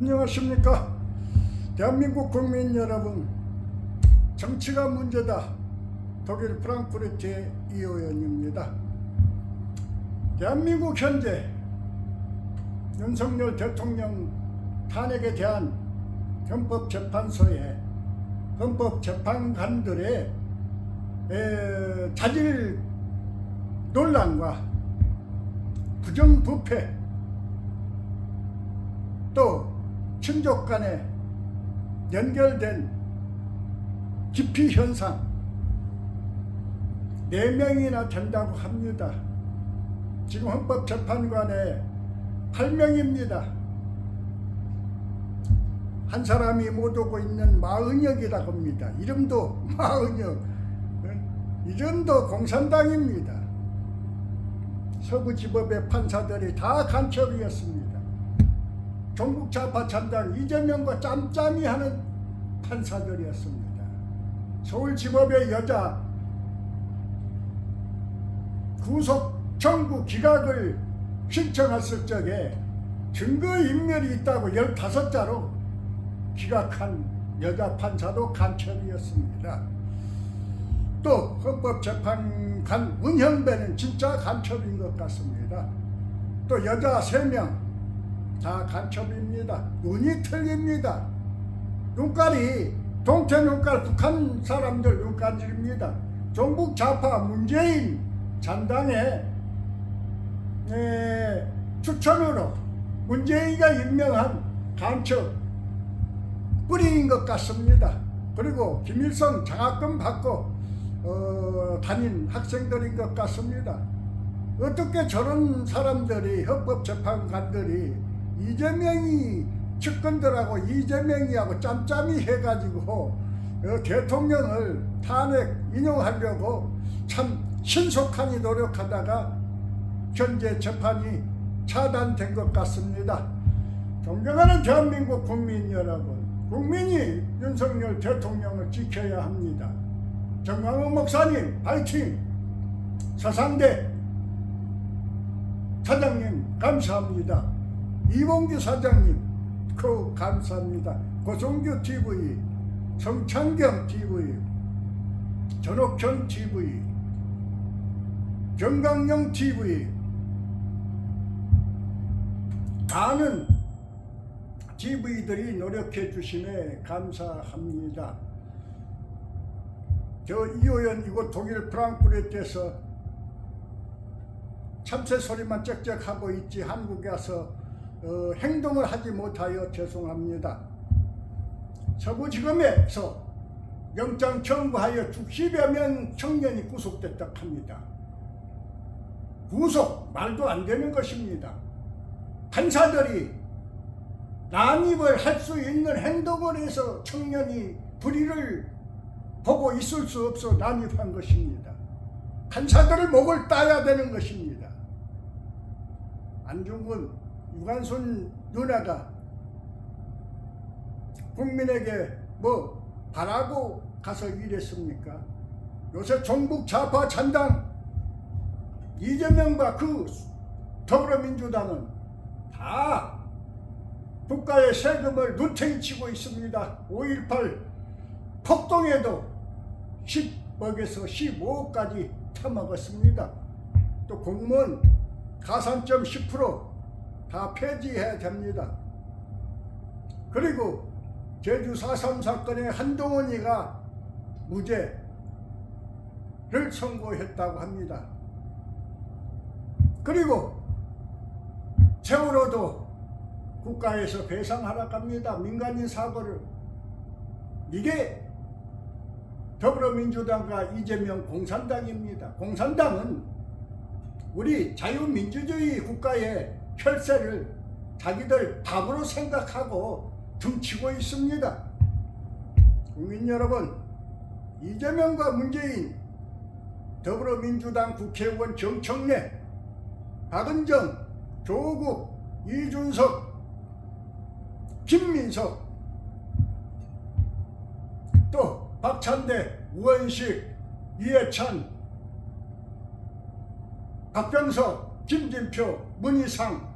안녕하십니까. 대한민국 국민 여러분, 정치가 문제다. 독일 프랑크푸르트의 이호연입니다. 대한민국 현재 윤석열 대통령 탄핵에 대한 헌법재판소의 헌법재판관들의 자질 논란과 부정부패, 또 친족 간에 연결된 기피 현상 4명이나 된다고 합니다. 지금 헌법재판관에 8명입니다. 한 사람이 못 오고 있는 마은혁이라고 합니다. 이름도 마은혁, 이름도 공산당입니다. 서부지법의 판사들이 다 간첩이었습니다. 종북좌파 참당 이재명과 짬짬이 하는 판사들이었습니다. 서울지법의 여자 구속 청구 기각을 신청했을 적에 증거인멸이 있다고 15자로 기각한 여자 판사도 간첩이었습니다. 또 헌법재판관 은형배는 진짜 간첩인 것 같습니다. 또 여자 3명 다 간첩입니다. 눈이 틀립니다. 눈깔이 동태 눈깔 북한 사람들 눈깔입니다. 종북 좌파 문재인 잔당의 추천으로 문재인이가 임명한 간첩 뿌리인 것 같습니다. 그리고 김일성 장학금 받고 다닌 학생들인 것 같습니다. 어떻게 저런 사람들이 헌법재판관들이 이재명이 측근들하고 이재명이하고 짬짬이 해가지고 대통령을 탄핵 인용하려고 참 신속하니 노력하다가 현재 재판이 차단된 것 같습니다. 존경하는 대한민국 국민 여러분, 국민이 윤석열 대통령을 지켜야 합니다. 정광훈 목사님 파이팅! 서상대 사장님 감사합니다. 이봉규 사장님 감사합니다. 고성규 TV, 성창경 TV, 전옥현 TV, 정강영 TV, 많은 TV들이 노력해 주심에 감사합니다. 저 이호연 이곳 독일 프랑크푸르트에서 참새 소리만 짹짹하고 있지 한국에 와서 행동을 하지 못하여 죄송합니다. 서부지검에서 영장 청구하여 60여 명 청년이 구속됐다 합니다. 구속 말도 안 되는 것입니다. 판사들이 난입을 할 수 있는 행동을 해서 청년이 불의를 보고 있을 수 없어 난입한 것입니다. 판사들의 목을 따야 되는 것입니다. 안중근 유관순 누나가 국민에게 뭐 바라고 가서 일했습니까? 요새 종북 좌파 잔당 이재명과 그 더불어민주당은 다 국가의 세금을 눈탱이 치고 있습니다. 5.18 폭동에도 10억에서 15억까지 타먹었습니다. 또 공무원 가산점 10% 다 폐지해야 됩니다. 그리고 제주 4.3 사건의 한동훈이가 무죄를 선고했다고 합니다. 그리고 세월호도 국가에서 배상하라고 합니다. 민간인 사고를. 이게 더불어민주당과 이재명 공산당입니다. 공산당은 우리 자유민주주의 국가의 혈세를 자기들 밥으로 생각하고 tum치고 있습니다. 국민 여러분, 이재명과 문재인, 더불어민주당 국회의원 정청래, 박은정, 조국, 이준석, 김민석, 또 박찬대, 우원식, 이해찬, 박병석, 김진표, 문희상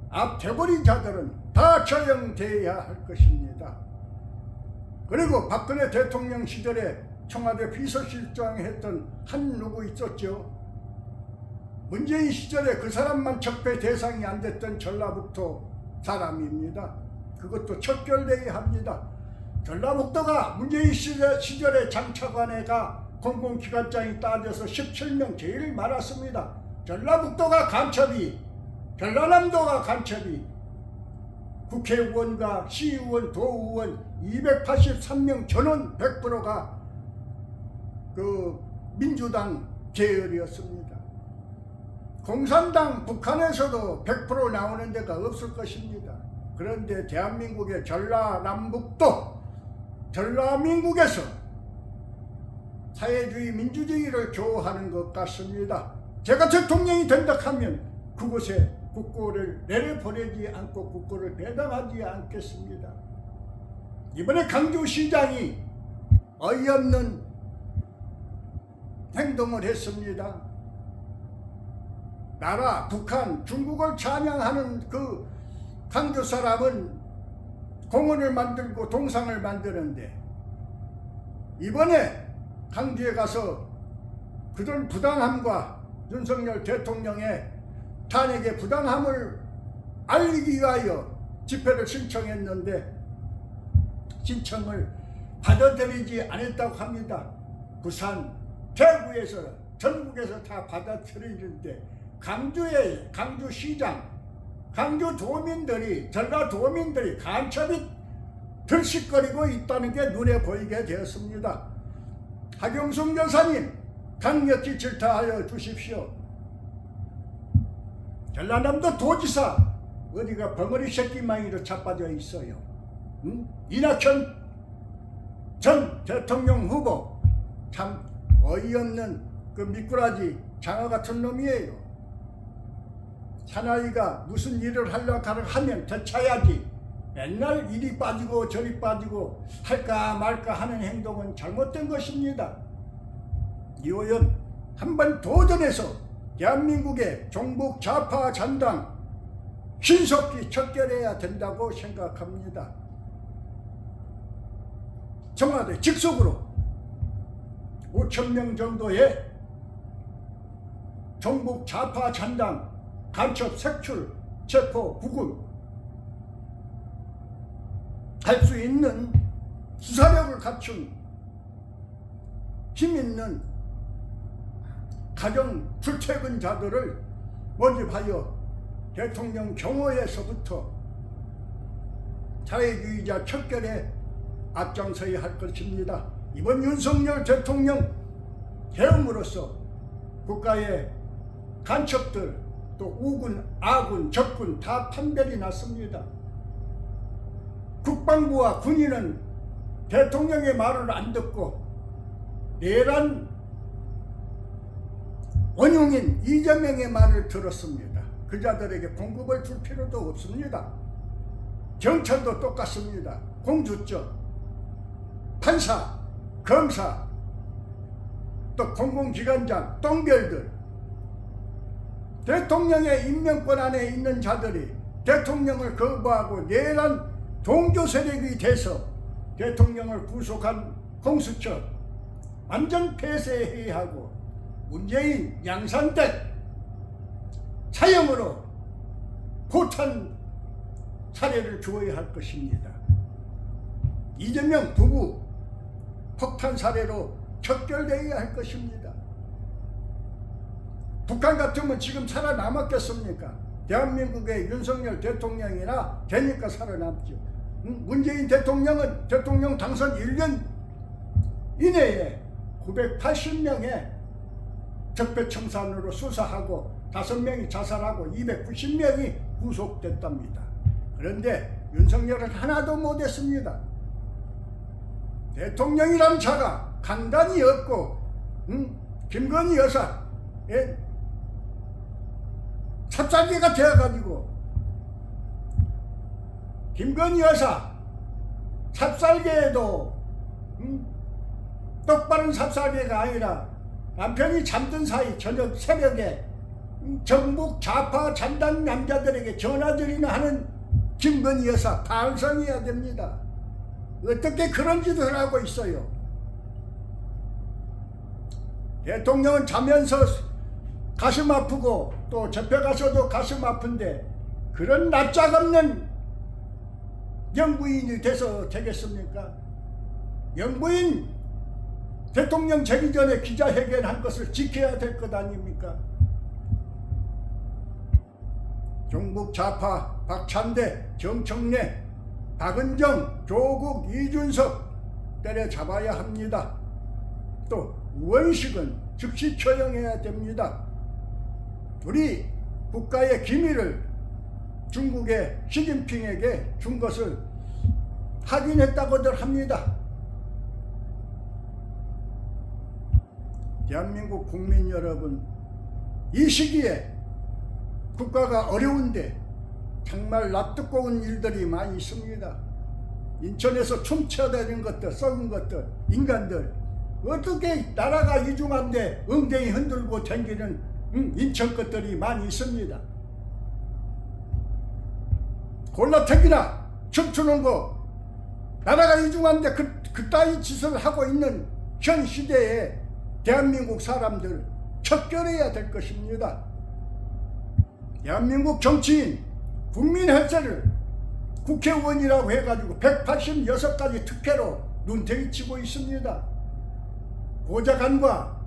앞 돼버린 자들은 다 처형돼야 할 것입니다. 그리고 박근혜 대통령 시절에 청와대 비서실장 했던 한 누구 있었죠. 문재인 시절에 그 사람만 적폐 대상이 안 됐던 전라북도 사람입니다. 그것도 척결돼야 합니다. 전라북도가 문재인 시절에 장차관회가 공공기관장이 따져서 17명 제일 많았습니다. 전라북도가 간첩이, 전라남도가 간첩이, 국회의원과 시의원, 도의원 283명 전원 100%가 그 민주당 계열이었습니다. 공산당 북한에서도 100% 나오는 데가 없을 것입니다. 그런데 대한민국의 전라남북도, 전라민국에서 사회주의 민주주의를 교화하는 것 같습니다. 제가 대통령이 된다 하면 그곳에 국고를 내려보내지 않고 국고를 배당하지 않겠습니다. 이번에 강주시장이 어이없는 행동을 했습니다. 나라, 북한, 중국을 찬양하는 그 강주 사람은 공원을 만들고 동상을 만드는데 이번에 강주에 가서 그런 부당함과 윤석열 대통령의 탄핵의 부당함을 알리기 위하여 집회를 신청했는데 신청을 받아들이지 않았다고 합니다. 부산, 대구에서, 전국에서 다 받아들이는데 강주시장, 강주 도민들이, 전라 도민들이 간첩이 들썩거리고 있다는 게 눈에 보이게 되었습니다. 하경숙 여사님, 강력히 질타하여 주십시오. 전라남도 도지사 어디가 벙어리 새끼망이로 자빠져 있어요. 이낙연 전 대통령 후보 참 어이없는 그 미꾸라지 장어 같은 놈이에요. 사나이가 무슨 일을 하려고 하면 되차야지 맨날 이리 빠지고 저리 빠지고 할까 말까 하는 행동은 잘못된 것입니다. 이호연 한번 도전해서 대한민국의 종북 좌파 잔당 신속히 척결해야 된다고 생각합니다. 청와대 직속으로 5,000명 정도의 종북 좌파 잔당 간첩 색출, 체포, 구금 할 수 있는 수사력을 갖춘 힘있는 가정 출퇴근자들을 모집하여 대통령 경호에서부터 사회주의자 척결에 앞장서야 할 것입니다. 이번 윤석열 대통령 해움으로써 국가의 간첩들 또 우군, 아군, 적군 다 판별이 났습니다. 국방부와 군인은 대통령의 말을 안 듣고 내란 원흉인 이재명의 말을 들었습니다. 그 자들에게 공급을 줄 필요도 없습니다. 경찰도 똑같습니다. 공수처, 판사, 검사, 또 공공기관장, 똥별들, 대통령의 임명권 안에 있는 자들이 대통령을 거부하고 내란 동조 세력이 돼서 대통령을 구속한 공수처 완전 폐쇄해야 하고 문재인 양산댁 사형으로 포탄 사례를 주어야 할 것입니다. 이재명 부부 폭탄 사례로 척결되어야 할 것입니다. 북한 같으면 지금 살아남았겠습니까? 대한민국의 윤석열 대통령이나 되니까 살아남죠. 문재인 대통령은 대통령 당선 1년 이내에 980명의 적폐청산으로 수사하고 5명이 자살하고 290명이 구속됐답니다. 그런데 윤석열은 하나도 못했습니다. 대통령이란 자가 강단이 없고 김건희 여사 삽살개가 되어가지고 김건희 여사 삽살개에도 똑바른 삽살개가 아니라 남편이 잠든 사이 저녁 새벽에 정북 좌파 잔당 남자들에게 전화드리나 하는 김건희 여사 반성해야 됩니다. 어떻게 그런 짓을 하고 있어요? 대통령은 자면서 가슴 아프고 또 접혀가서도 가슴 아픈데 그런 낯짝없는 영부인이 돼서 되겠습니까? 영부인 대통령 되기 전에 기자회견한 것을 지켜야 될 것 아닙니까? 종북 좌파 박찬대, 정청래, 박은정, 조국, 이준석 때려잡아야 합니다. 또 우원식은 즉시 처형해야 됩니다. 우리 국가의 기밀을 중국의 시진핑에게 준 것을 확인했다고들 합니다. 대한민국 국민 여러분, 이 시기에 국가가 어려운데 정말 낯뜨거운 일들이 많이 있습니다. 인천에서 춤춰대는 것들, 썩은 것들, 인간들, 어떻게 나라가 이중한데 엉덩이 흔들고 다니는 인천 것들이 많이 있습니다. 골라택이나 춤추는 거, 나라가 이중한데 그따위 짓을 하고 있는 현 시대에 대한민국 사람들 척결해야 될 것입니다. 대한민국 정치인, 국민 헬스를 국회의원이라고 해가지고 186가지 특혜로 눈탱이 치고 있습니다. 보좌관과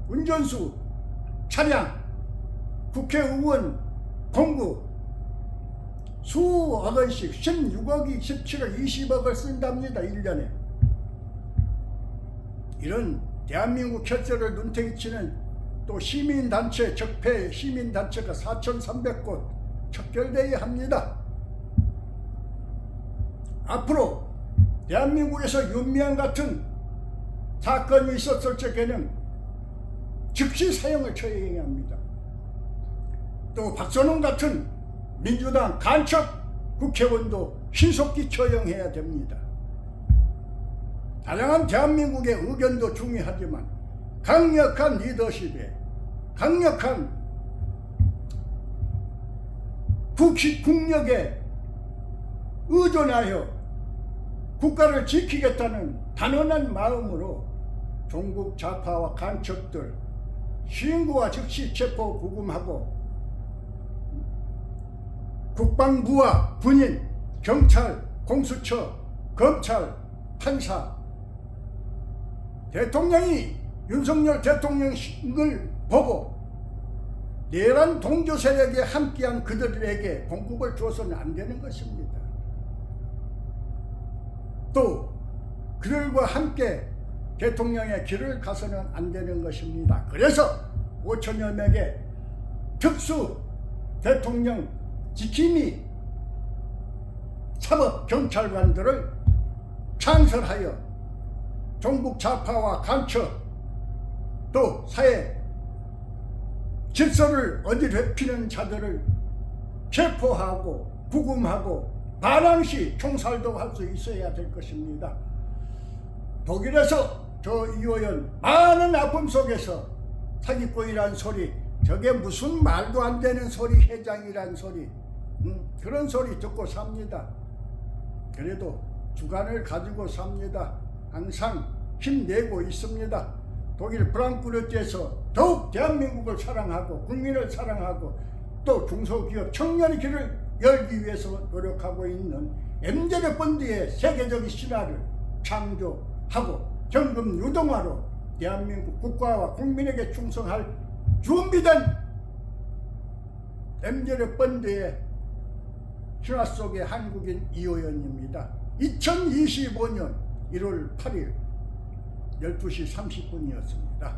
운전수, 차량, 국회의원, 공구 수억 원씩 16억이 17억 20억을 쓴답니다. 1년에. 이런 대한민국 혈세를 눈탱이 치는 또 시민단체, 적폐 시민단체가 4,300곳 척결되어야 합니다. 앞으로 대한민국에서 윤미향 같은 사건이 있었을 적에는 즉시 사형을 처해야 합니다. 또 박선홍 같은 민주당 간첩 국회의원도 신속히 처형해야 됩니다. 다양한 대한민국의 의견도 중요하지만 강력한 리더십에 강력한 국력에 의존하여 국가를 지키겠다는 단언한 마음으로 종북 좌파와 간첩들 시인구와 즉시 체포 구금하고 국방부와 군인, 경찰, 공수처, 검찰, 판사, 대통령이 윤석열 대통령을 보고 내란 동조 세력에 함께한 그들에게 공국을 줘서는 안 되는 것입니다. 또 그들과 함께 대통령의 길을 가서는 안 되는 것입니다. 그래서 5천여 명의 특수 대통령 지킴이 사법 경찰관들을 창설하여 종북 좌파와 간첩 또 사회 질서를 어지럽히는 자들을 체포하고 구금하고 반항시 총살도 할 수 있어야 될 것입니다. 독일에서 저 이 의원 많은 아픔 속에서 사기꾼이란 소리, 저게 무슨 말도 안 되는 소리, 회장이란 소리, 그런 소리 듣고 삽니다. 그래도 주관을 가지고 삽니다. 항상 힘내고 있습니다. 독일 프랑크푸르트에서 더욱 대한민국을 사랑하고 국민을 사랑하고 또 중소기업 청년의 길을 열기 위해서 노력하고 있는 MZ 펀드의 세계적인 신화를 창조하고 현금 유동화로 대한민국 국가와 국민에게 충성할 준비된 MZ 펀드의 신화 속의 한국인 이호연입니다. 2025년 1월 8일 12시 30분이었습니다.